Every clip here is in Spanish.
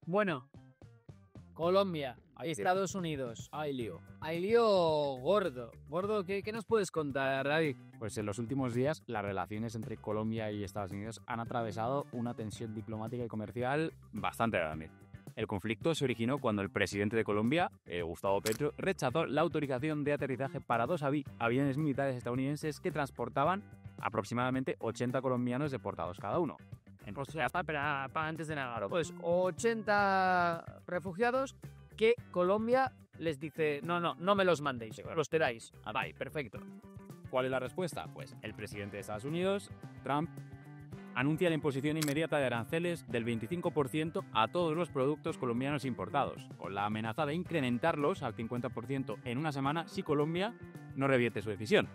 Bueno, Colombia, Ahí sí. Estados Unidos. Hay lío. Hay lío gordo. Gordo, ¿qué nos puedes contar, David? Pues en los últimos días las relaciones entre Colombia y Estados Unidos han atravesado una tensión diplomática y comercial bastante grande. El conflicto se originó cuando el presidente de Colombia, Gustavo Petro, rechazó la autorización de aterrizaje para dos aviones militares estadounidenses que transportaban aproximadamente 80 colombianos deportados cada uno. O sea, para antes de nada, pues 80 refugiados que Colombia les dice, no me los mandéis, los teráis. Vale, perfecto. ¿Cuál es la respuesta? Pues el presidente de Estados Unidos, Trump, anuncia la imposición inmediata de aranceles del 25% a todos los productos colombianos importados, con la amenaza de incrementarlos al 50% en una semana si Colombia no revierte su decisión.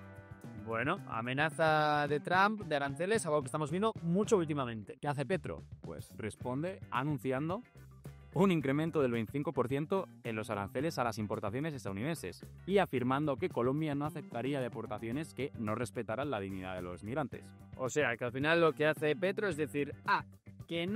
Bueno, amenaza de Trump, de aranceles, algo que estamos viendo mucho últimamente. ¿Qué hace Petro? Pues responde anunciando un incremento del 25% en los aranceles a las importaciones estadounidenses y afirmando que Colombia no aceptaría deportaciones que no respetaran la dignidad de los migrantes. O sea, que al final lo que hace Petro es decir, que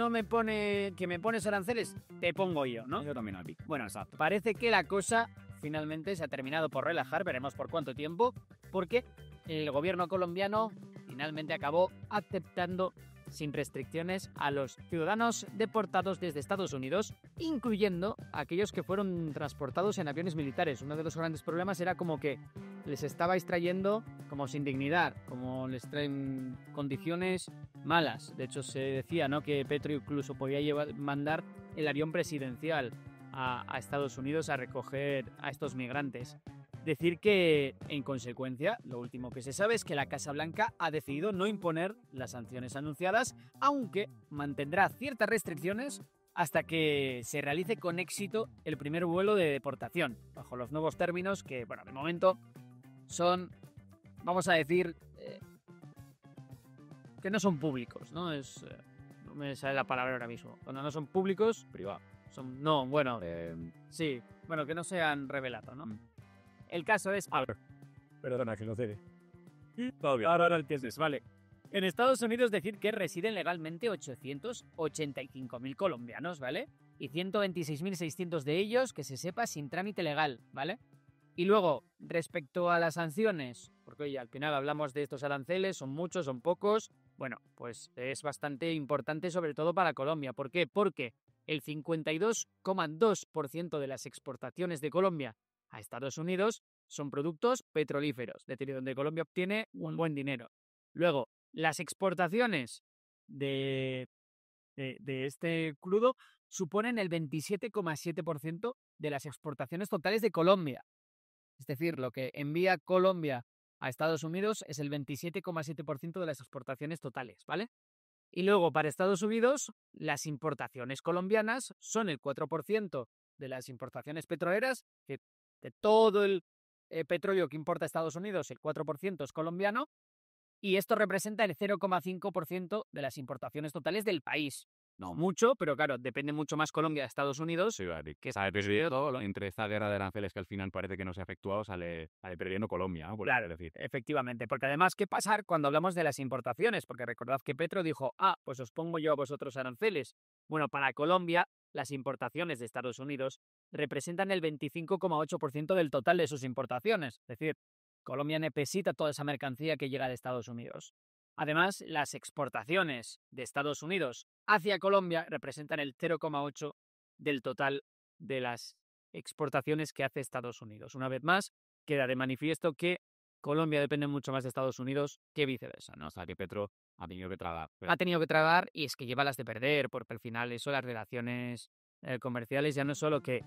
me pones aranceles, te pongo yo, ¿no? Yo también aquí. Bueno, exacto. Parece que la cosa finalmente se ha terminado por relajar, veremos por cuánto tiempo, porque el gobierno colombiano finalmente acabó aceptando sin restricciones a los ciudadanos deportados desde Estados Unidos, incluyendo a aquellos que fueron transportados en aviones militares. Uno de los grandes problemas era como que les estabais trayendo como sin dignidad, como les traen condiciones malas. De hecho, se decía, ¿no?, que Petro incluso podía mandar el avión presidencial a Estados Unidos a recoger a estos migrantes. Decir que, en consecuencia, lo último que se sabe es que la Casa Blanca ha decidido no imponer las sanciones anunciadas, aunque mantendrá ciertas restricciones hasta que se realice con éxito el primer vuelo de deportación, bajo los nuevos términos que, bueno, de momento son, vamos a decir, que no son públicos, ¿no? No me sale la palabra ahora mismo. Cuando no son públicos, Privado. Sí, bueno, que no se han revelado, ¿no? El caso es... Perdona, que no cede. Ahora lo entiendes, vale. En Estados Unidos decir que residen legalmente 885.000 colombianos, ¿vale? Y 126.600 de ellos, que se sepa, sin trámite legal, ¿vale? Y luego, respecto a las sanciones, porque oye, al final hablamos de estos aranceles, son muchos, son pocos, bueno, pues es bastante importante sobre todo para Colombia. ¿Por qué? Porque el 52,2% de las exportaciones de Colombia a Estados Unidos son productos petrolíferos, es decir, donde Colombia obtiene un buen dinero. Luego, las exportaciones de este crudo suponen el 27,7% de las exportaciones totales de Colombia. Es decir, lo que envía Colombia a Estados Unidos es el 27,7% de las exportaciones totales, ¿vale? Y luego, para Estados Unidos, las importaciones colombianas son el 4% de las importaciones petroleras, que de todo el petróleo que importa Estados Unidos, el 4% es colombiano, y esto representa el 0,5% de las importaciones totales del país. No mucho, pero claro, depende mucho más Colombia de Estados Unidos. Sí, vale. Que sale perdiendo entre esta guerra de aranceles que al final parece que no se ha efectuado, sale perdiendo Colombia, ¿no? Claro, decir. efectivamente, porque además, ¿qué pasa cuando hablamos de las importaciones? Porque recordad que Petro dijo, pues os pongo yo a vosotros aranceles. Bueno, para Colombia, las importaciones de Estados Unidos representan el 25,8% del total de sus importaciones. Es decir, Colombia necesita toda esa mercancía que llega de Estados Unidos. Además, las exportaciones de Estados Unidos hacia Colombia representan el 0,8% del total de las exportaciones que hace Estados Unidos. Una vez más, queda de manifiesto que Colombia depende mucho más de Estados Unidos que viceversa, ¿no? O sea, que Petro ha tenido que tragar. Ha tenido que tragar y es que lleva las de perder, porque al final eso, las relaciones comerciales, ya no es solo que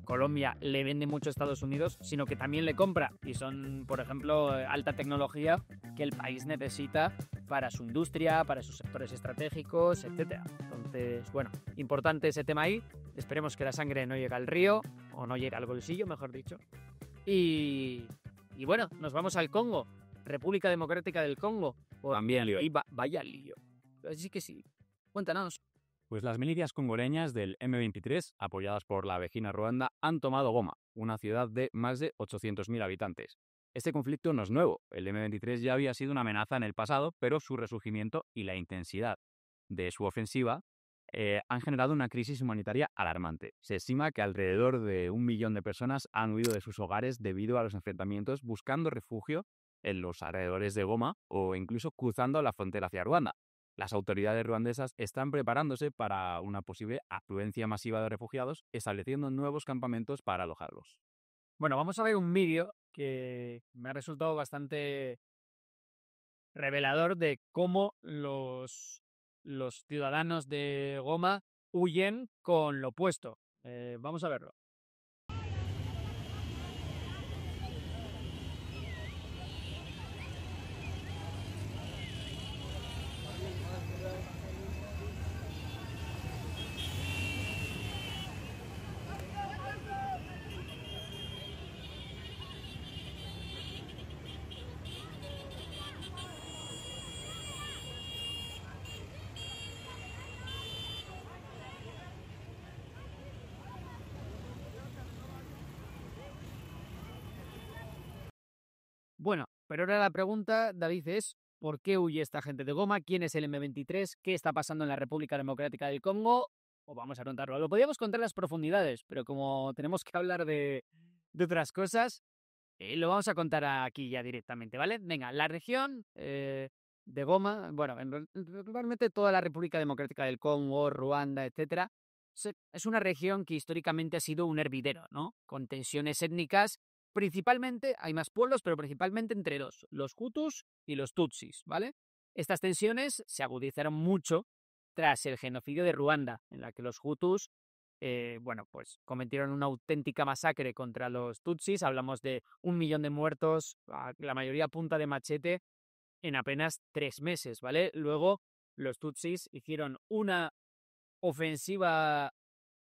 Colombia le vende mucho a Estados Unidos, sino que también le compra. Y son, por ejemplo, alta tecnología que el país necesita para su industria, para sus sectores estratégicos, etc. Entonces, bueno, importante ese tema ahí. Esperemos que la sangre no llegue al río, o no llegue al bolsillo, mejor dicho. Y bueno, nos vamos al Congo. República Democrática del Congo. También lío. Vaya lío. Así que sí. Cuéntanos. Pues las milicias congoleñas del M23, apoyadas por la vecina Ruanda, han tomado Goma, una ciudad de más de 800.000 habitantes. Este conflicto no es nuevo. El M23 ya había sido una amenaza en el pasado, pero su resurgimiento y la intensidad de su ofensiva han generado una crisis humanitaria alarmante. Se estima que alrededor de 1 millón de personas han huido de sus hogares debido a los enfrentamientos, buscando refugio en los alrededores de Goma o incluso cruzando la frontera hacia Ruanda. Las autoridades ruandesas están preparándose para una posible afluencia masiva de refugiados, estableciendo nuevos campamentos para alojarlos. Bueno, vamos a ver un vídeo que me ha resultado bastante revelador de cómo los ciudadanos de Goma huyen con lo opuesto. Vamos a verlo. Bueno, pero ahora la pregunta, David, es ¿por qué huye esta gente de Goma? ¿Quién es el M23? ¿Qué está pasando en la República Democrática del Congo? O vamos a contarlo. Lo podíamos contar en las profundidades, pero como tenemos que hablar de otras cosas, lo vamos a contar aquí ya directamente, ¿vale? Venga, la región de Goma, bueno, realmente toda la República Democrática del Congo, Ruanda, etcétera, es una región que históricamente ha sido un hervidero, ¿no? Con tensiones étnicas, principalmente, hay más pueblos, pero principalmente entre dos, los Hutus y los Tutsis, ¿vale? Estas tensiones se agudizaron mucho tras el genocidio de Ruanda, en la que los Hutus bueno, pues cometieron una auténtica masacre contra los Tutsis. Hablamos de 1 millón de muertos, la mayoría a punta de machete, en apenas 3 meses, ¿vale? Luego los Tutsis hicieron una ofensiva,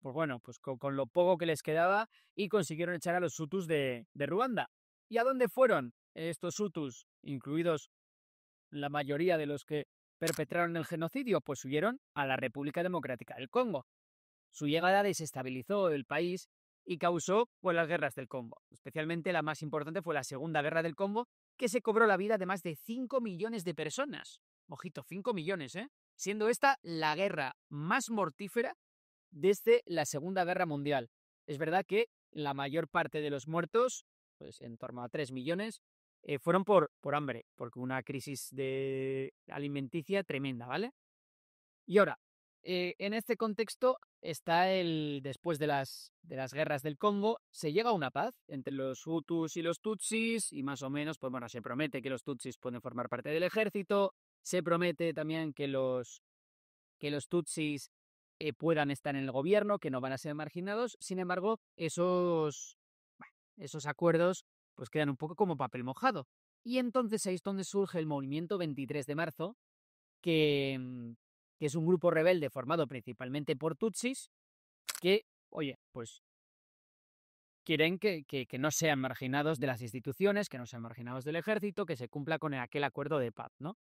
pues bueno, pues con lo poco que les quedaba y consiguieron echar a los Hutus de Ruanda. ¿Y a dónde fueron estos Hutus, incluidos la mayoría de los que perpetraron el genocidio? Pues huyeron a la República Democrática del Congo. Su llegada desestabilizó el país y causó pues, las guerras del Congo. Especialmente la más importante fue la Segunda Guerra del Congo, que se cobró la vida de más de 5 millones de personas. Ojito, 5 millones, ¿eh? Siendo esta la guerra más mortífera desde la Segunda Guerra Mundial. Es verdad que la mayor parte de los muertos, pues en torno a 3 millones, fueron por hambre, porque una crisis alimenticia tremenda, ¿vale? Y ahora, en este contexto está después de las guerras del Congo, se llega a una paz entre los Hutus y los Tutsis y más o menos, pues bueno, se promete que los Tutsis pueden formar parte del ejército, se promete también que los Tutsis puedan estar en el gobierno, que no van a ser marginados. Sin embargo, esos acuerdos pues quedan un poco como papel mojado. Y entonces ahí es donde surge el movimiento 23 de marzo, que, que es un grupo rebelde formado principalmente por Tutsis, que, oye, pues quieren que no sean marginados de las instituciones, que no sean marginados del ejército, que se cumpla con aquel acuerdo de paz, ¿no?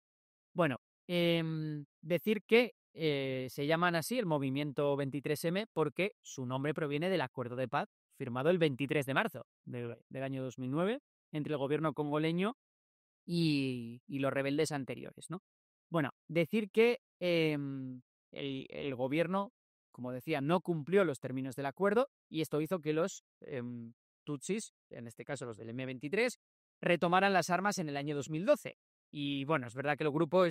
Bueno, decir que se llaman así el movimiento 23M porque su nombre proviene del acuerdo de paz firmado el 23 de marzo del año 2009 entre el gobierno congoleño y los rebeldes anteriores, ¿no? Bueno, decir que el gobierno, como decía, no cumplió los términos del acuerdo y esto hizo que los Tutsis, en este caso los del M23, retomaran las armas en el año 2012. Y bueno, es verdad que el grupo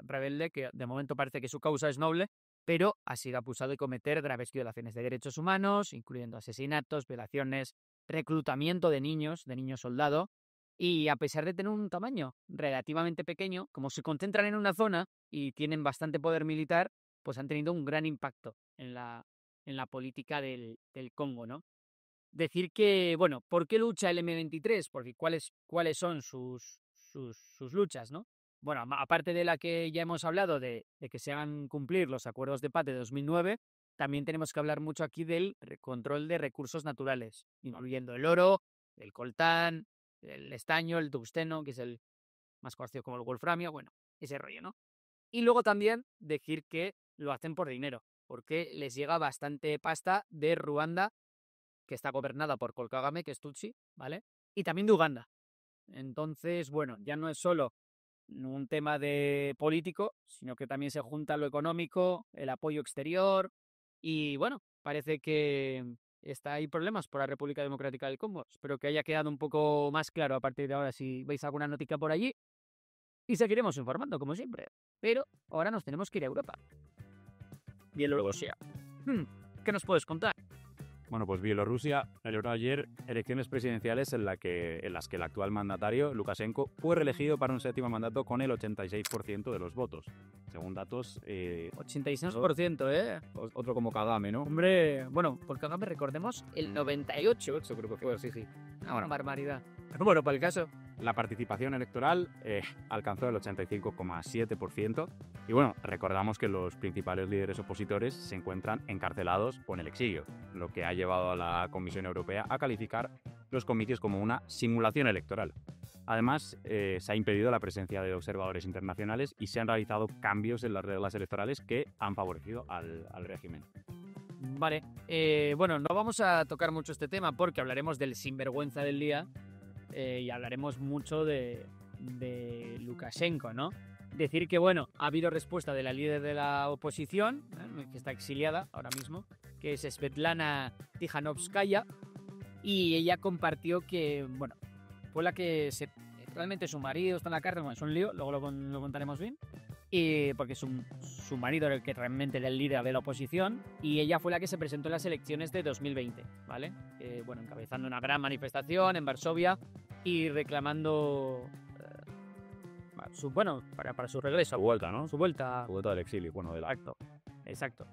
rebelde, que de momento parece que su causa es noble, pero ha sido acusado de cometer graves violaciones de derechos humanos, incluyendo asesinatos, violaciones, reclutamiento de niños soldado. Y a pesar de tener un tamaño relativamente pequeño, como se concentran en una zona y tienen bastante poder militar, pues han tenido un gran impacto en la política del Congo, ¿no? Decir que, bueno, ¿por qué lucha el M23? Porque ¿cuáles son sus luchas, ¿no? Bueno, aparte de la que ya hemos hablado de que se hagan cumplir los acuerdos de paz de 2009, también tenemos que hablar mucho aquí del control de recursos naturales, incluyendo el oro, el coltán, el estaño, el tungsteno, que es el más conocido como el wolframio, bueno, ese rollo, ¿no? Y luego también decir que lo hacen por dinero, porque les llega bastante pasta de Ruanda, que está gobernada por Paul Kagame, que es Tutsi, ¿vale? Y también de Uganda. Entonces, bueno, ya no es solo no un tema de político, sino que también se junta lo económico, el apoyo exterior y bueno, parece que hay problemas por la República Democrática del Congo. Espero que haya quedado un poco más claro a partir de ahora si veis alguna noticia por allí y seguiremos informando como siempre. Pero ahora nos tenemos que ir a Europa. Bielorrusia. ¿Qué nos puedes contar? Bueno, pues Bielorrusia celebró ayer elecciones presidenciales en las que el actual mandatario, Lukashenko, fue reelegido para un séptimo mandato con el 86% de los votos. Según datos... 86%, ¿eh? Otro como Kagame, ¿no? Hombre, bueno, por Kagame recordemos el 98%, creo que fue, sí. Una barbaridad. Pero bueno, para el caso. La participación electoral alcanzó el 85,7%. Y bueno, recordamos que los principales líderes opositores se encuentran encarcelados o en el exilio, lo que ha llevado a la Comisión Europea a calificar los comicios como una simulación electoral. Además, se ha impedido la presencia de observadores internacionales y se han realizado cambios en las reglas electorales que han favorecido al régimen. Vale, bueno, no vamos a tocar mucho este tema porque hablaremos del sinvergüenza del día y hablaremos mucho de Lukashenko, ¿no? Decir que, bueno, ha habido respuesta de la líder de la oposición, que está exiliada ahora mismo, que es Svetlana Tikhanovskaya, y ella compartió que, bueno, fue la que realmente su marido está en la cárcel, bueno, es un lío, luego lo contaremos bien, y porque su marido era el que realmente era el líder de la oposición, y ella fue la que se presentó en las elecciones de 2020, ¿vale? Bueno, encabezando una gran manifestación en Varsovia y reclamando... para su regreso. Su vuelta, ¿no? Su vuelta del exilio, bueno, del acto. Exacto.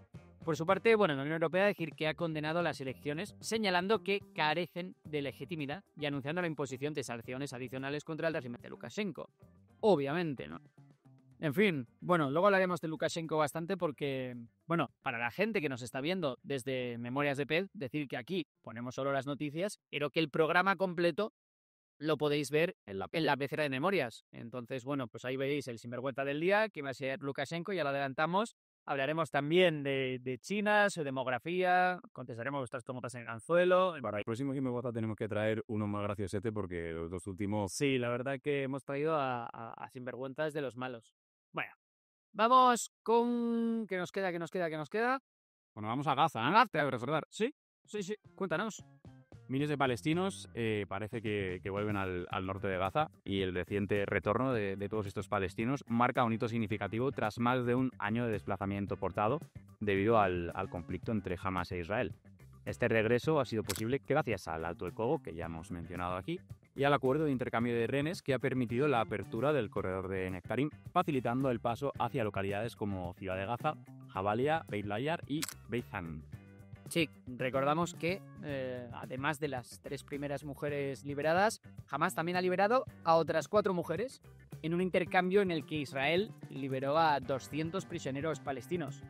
Por su parte, bueno, la Unión Europea decir que ha condenado las elecciones, señalando que carecen de legitimidad y anunciando la imposición de sanciones adicionales contra el régimen de Lukashenko. Obviamente, ¿no? En fin, bueno, luego hablaremos de Lukashenko bastante porque, bueno, para la gente que nos está viendo desde Memorias de Pez, decir que aquí ponemos solo las noticias, pero que el programa completo lo podéis ver en la pecera de Memorias. Entonces, bueno, pues ahí veis el sinvergüenza del día, que va a ser Lukashenko, ya lo adelantamos. Hablaremos también de China, su demografía, contestaremos vuestras tomatas en el anzuelo. Para el próximo Sinvergüenza tenemos que traer uno más graciosete porque los dos últimos... Sí, la verdad que hemos traído a sinvergüenzas de los malos. Bueno, vamos con... ¿Qué nos queda? Bueno, vamos a Gaza, ¿eh? Te voy a recordar. Sí, cuéntanos. Miles de palestinos parece que vuelven al norte de Gaza y el reciente retorno de todos estos palestinos marca un hito significativo tras más de un año de desplazamiento forzado debido al conflicto entre Hamas e Israel. Este regreso ha sido posible gracias al alto el fuego que ya hemos mencionado aquí y al acuerdo de intercambio de rehenes que ha permitido la apertura del corredor de Nectarim, facilitando el paso hacia localidades como Ciudad de Gaza, Jabalia, Beit Layar y Beit Han. Sí, recordamos que además de las 3 primeras mujeres liberadas, Hamas también ha liberado a otras 4 mujeres en un intercambio en el que Israel liberó a 200 prisioneros palestinos.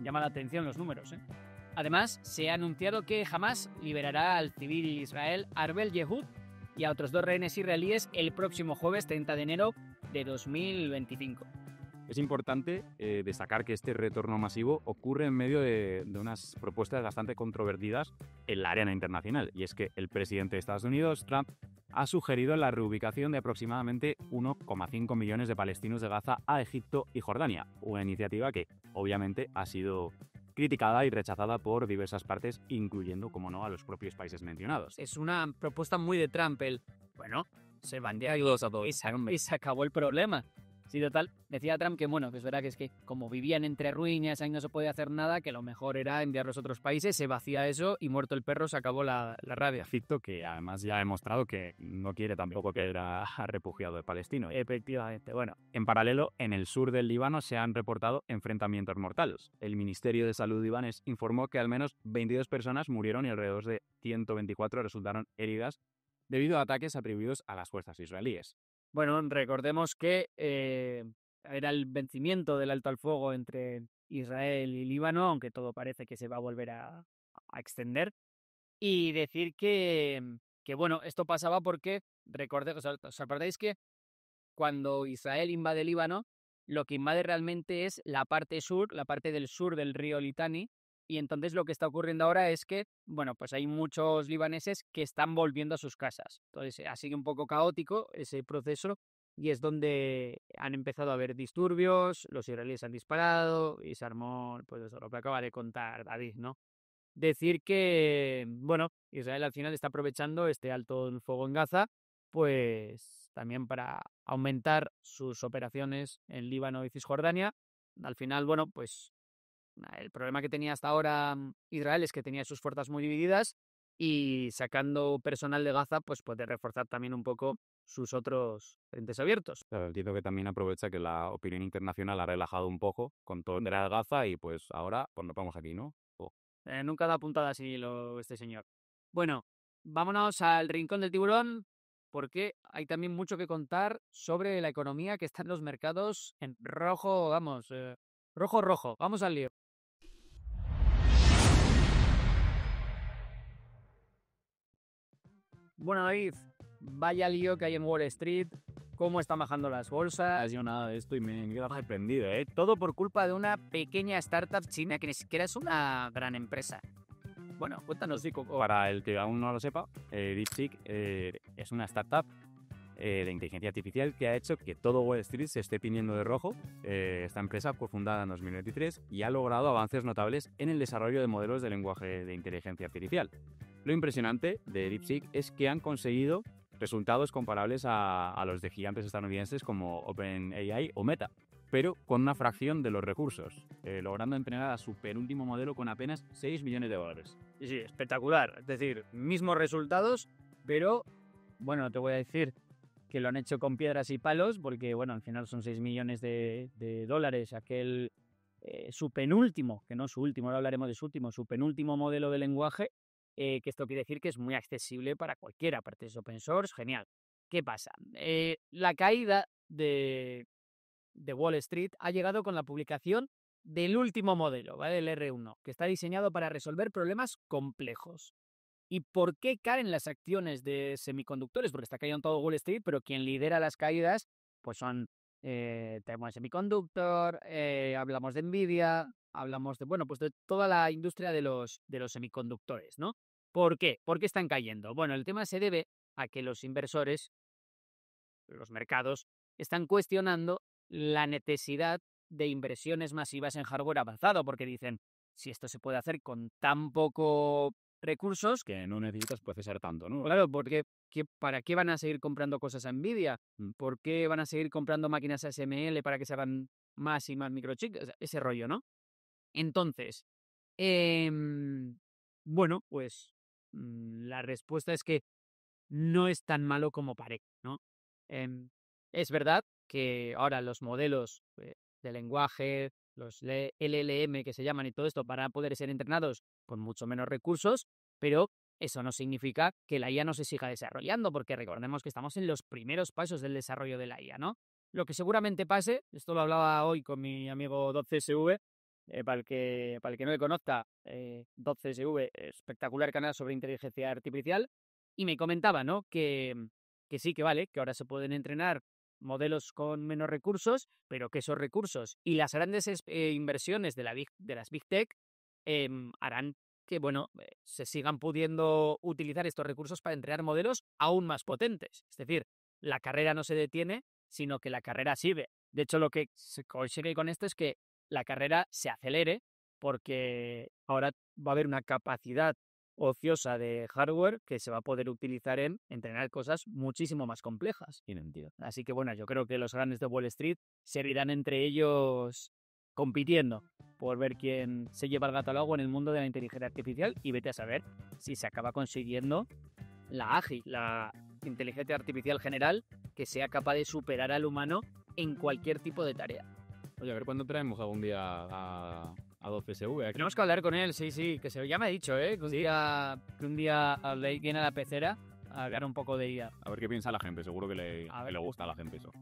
Llama la atención los números, ¿eh? Además, se ha anunciado que Hamas liberará al civil Israel Arbel Yehud y a otros 2 rehenes israelíes el próximo jueves 30 de enero de 2025. Es importante destacar que este retorno masivo ocurre en medio de unas propuestas bastante controvertidas en la arena internacional. Y es que el presidente de Estados Unidos, Trump, ha sugerido la reubicación de aproximadamente 1,5 millones de palestinos de Gaza a Egipto y Jordania. Una iniciativa que, obviamente, ha sido criticada y rechazada por diversas partes, incluyendo, como no, a los propios países mencionados. Es una propuesta muy de Trump, se bandea y se acabó el problema. Sí, total. Decía Trump que, bueno, que es verdad que es que como vivían entre ruinas, ahí no se podía hacer nada, que lo mejor era enviarlos a otros países, se vacía eso y muerto el perro se acabó la rabia. Egipto, que además ya ha demostrado que no quiere tampoco que era refugiado de palestinos. Efectivamente, bueno. En paralelo, en el sur del Líbano se han reportado enfrentamientos mortales. El Ministerio de Salud libanés informó que al menos 22 personas murieron y alrededor de 124 resultaron heridas debido a ataques atribuidos a las fuerzas israelíes. Bueno, recordemos que era el vencimiento del alto al fuego entre Israel y Líbano, aunque todo parece que se va a volver a extender. Y decir que bueno, esto pasaba porque, ¿os acordáis que cuando Israel invade Líbano, lo que invade realmente es la parte sur, la parte del sur del río Litani? Y entonces lo que está ocurriendo ahora es que, bueno, pues hay muchos libaneses que están volviendo a sus casas. Entonces ha sido un poco caótico ese proceso y es donde han empezado a haber disturbios, los israelíes han disparado y se armó pues eso, lo que acaba de contar David, ¿no? Decir que, bueno, Israel al final está aprovechando este alto el fuego en Gaza, pues también para aumentar sus operaciones en Líbano y Cisjordania. Al final, bueno, pues el problema que tenía hasta ahora Israel es que tenía sus fuerzas muy divididas y sacando personal de Gaza, pues puede reforzar también un poco sus otros frentes abiertos. Claro, entiendo que también aprovecha que la opinión internacional ha relajado un poco con todo de la Gaza y pues ahora pues nos vamos aquí, ¿no? Nunca da puntada así este señor. Bueno, vámonos al rincón del tiburón, porque hay también mucho que contar sobre la economía que está en los mercados en rojo, vamos, rojo, rojo. Vamos al lío. Bueno, David, vaya lío que hay en Wall Street, cómo están bajando las bolsas. Yo nada de esto y me queda sorprendido, ¿eh? Todo por culpa de una pequeña startup china que ni siquiera es una gran empresa. Bueno, cuéntanos, Dico. Para el que aún no lo sepa, DeepSeek es una startup de inteligencia artificial que ha hecho que todo Wall Street se esté tiñendo de rojo. Esta empresa fue fundada en 2023 y ha logrado avances notables en el desarrollo de modelos de lenguaje de inteligencia artificial. Lo impresionante de DeepSeek es que han conseguido resultados comparables a los de gigantes estadounidenses como OpenAI o Meta, pero con una fracción de los recursos, logrando entrenar a su penúltimo modelo con apenas $6 millones. Sí, espectacular. Es decir, mismos resultados, pero bueno, te voy a decir que lo han hecho con piedras y palos, porque bueno, al final son 6 millones de dólares. Aquel su penúltimo, que no su último, ahora hablaremos de su último, su penúltimo modelo de lenguaje, que esto quiere decir que es muy accesible para cualquiera, aparte es open source, genial. ¿Qué pasa? La caída de Wall Street ha llegado con la publicación del último modelo, ¿vale? El R1, que está diseñado para resolver problemas complejos. ¿Y por qué caen las acciones de semiconductores? Porque está cayendo todo Wall Street, pero quien lidera las caídas pues son Taiwan Semiconductor, hablamos de Nvidia, hablamos de, bueno, pues de toda la industria de los semiconductores, ¿no? ¿Por qué? ¿Por qué están cayendo? Bueno, el tema se debe a que los inversores, los mercados, están cuestionando la necesidad de inversiones masivas en hardware avanzado, porque dicen, si esto se puede hacer con tan poco recursos, Que no necesitas procesar tanto, ¿no? claro, porque ¿para qué van a seguir comprando cosas a Nvidia? ¿Por qué van a seguir comprando máquinas ASML para que se hagan más y más microchips? O sea, ese rollo, ¿no? Entonces, bueno, pues la respuesta es que no es tan malo como parece, ¿no? Es verdad que ahora los modelos de lenguaje, los LLM que se llaman y todo esto, van a poder ser entrenados con mucho menos recursos, pero eso no significa que la IA no se siga desarrollando, porque recordemos que estamos en los primeros pasos del desarrollo de la IA, ¿no? Lo que seguramente pase, esto lo hablaba hoy con mi amigo 12SV, para el que no le conozca, 12SV, espectacular canal sobre inteligencia artificial, y me comentaba, ¿no? Que sí, que vale, que ahora se pueden entrenar modelos con menos recursos, pero que esos recursos y las grandes inversiones de las Big Tech harán que, bueno, se sigan pudiendo utilizar estos recursos para entrenar modelos aún más potentes. Es decir, la carrera no se detiene, sino que la carrera sigue. De hecho, lo que se consigue con esto es que la carrera se acelere, porque ahora va a haber una capacidad ociosa de hardware que se va a poder utilizar en entrenar cosas muchísimo más complejas. Tiene sentido. Así que bueno, yo creo que los grandes de Wall Street seguirán entre ellos compitiendo por ver quién se lleva el gato al agua en el mundo de la inteligencia artificial, y vete a saber si se acaba consiguiendo la AGI, la inteligencia artificial general, que sea capaz de superar al humano en cualquier tipo de tarea. Oye, a ver cuándo traemos algún día a 12SV. Tenemos que hablar con él, sí, que ya me ha dicho, que un día le viene a la pecera a hablar un poco de IA. A ver qué piensa la gente, seguro que le gusta a la gente eso.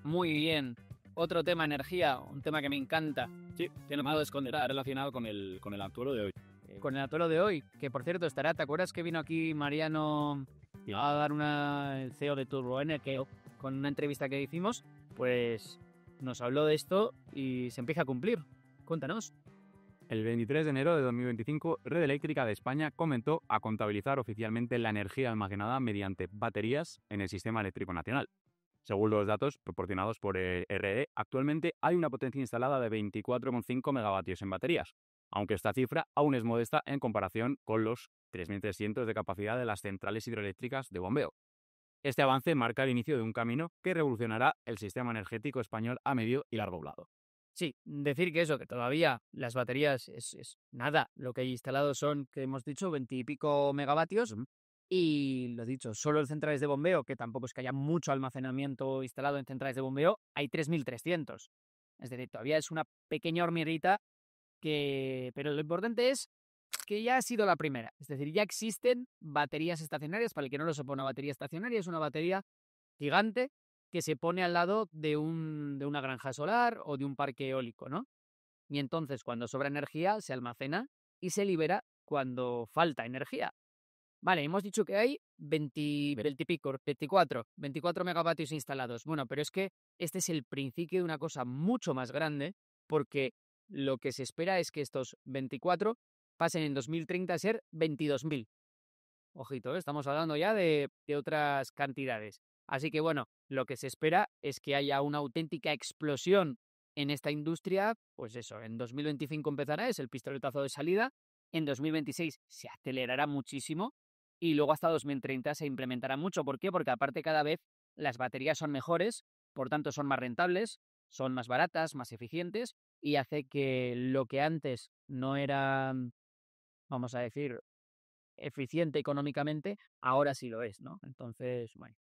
Muy bien. Otro tema, energía, un tema que me encanta. Sí, tiene más está relacionado con el actual de hoy. Con el actual de hoy, que por cierto estará, ¿te acuerdas que vino aquí Mariano a dar el CEO de Turbo Energy con una entrevista que hicimos? Pues nos habló de esto y se empieza a cumplir. Cuéntanos. El 23 de enero de 2025, Red Eléctrica de España comenzó a contabilizar oficialmente la energía almacenada mediante baterías en el sistema eléctrico nacional. Según los datos proporcionados por el RE, actualmente hay una potencia instalada de 24,5 megavatios en baterías, aunque esta cifra aún es modesta en comparación con los 3.300 de capacidad de las centrales hidroeléctricas de bombeo. Este avance marca el inicio de un camino que revolucionará el sistema energético español a medio y largo plazo. Sí, decir que eso, que todavía las baterías es nada. Lo que hay instalado son, que hemos dicho, 20 y pico megavatios. Y lo dicho, solo en centrales de bombeo, que tampoco es que haya mucho almacenamiento instalado en centrales de bombeo, hay 3.300. Es decir, todavía es una pequeña hormiguita pero lo importante es que ya ha sido la primera. Es decir, ya existen baterías estacionarias. Para el que no lo sepa, una batería estacionaria es una batería gigante que se pone al lado de una granja solar o de un parque eólico, ¿no? Y entonces, cuando sobra energía, se almacena y se libera cuando falta energía. Vale, hemos dicho que hay 20 y pico, 24 megavatios instalados. Bueno, pero es que este es el principio de una cosa mucho más grande, porque lo que se espera es que estos 24 pasen en 2030 a ser 22.000. Ojito, estamos hablando ya de otras cantidades. Así que bueno, lo que se espera es que haya una auténtica explosión en esta industria. Pues eso, en 2025 empezará, es el pistoletazo de salida. En 2026 se acelerará muchísimo y luego hasta 2030 se implementará mucho. ¿Por qué? Porque aparte cada vez las baterías son mejores, por tanto son más rentables, son más baratas, más eficientes y hace que lo que antes no era, vamos a decir, eficiente económicamente, ahora sí lo es, ¿no? Entonces, bueno.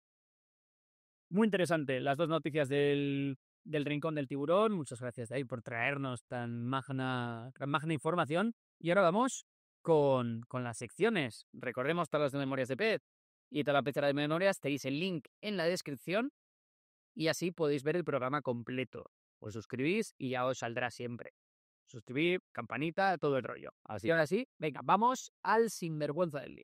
Muy interesante las dos noticias del Rincón del Tiburón. Muchas gracias, David, por traernos tan magna información. Y ahora vamos con las secciones. Recordemos todas las de Memorias de Pez y toda la pecera de memorias. Tenéis el link en la descripción y así podéis ver el programa completo. Os suscribís y ya os saldrá siempre. Suscribir, campanita, todo el rollo. Así. Y ahora sí, venga, vamos al sinvergüenza del día.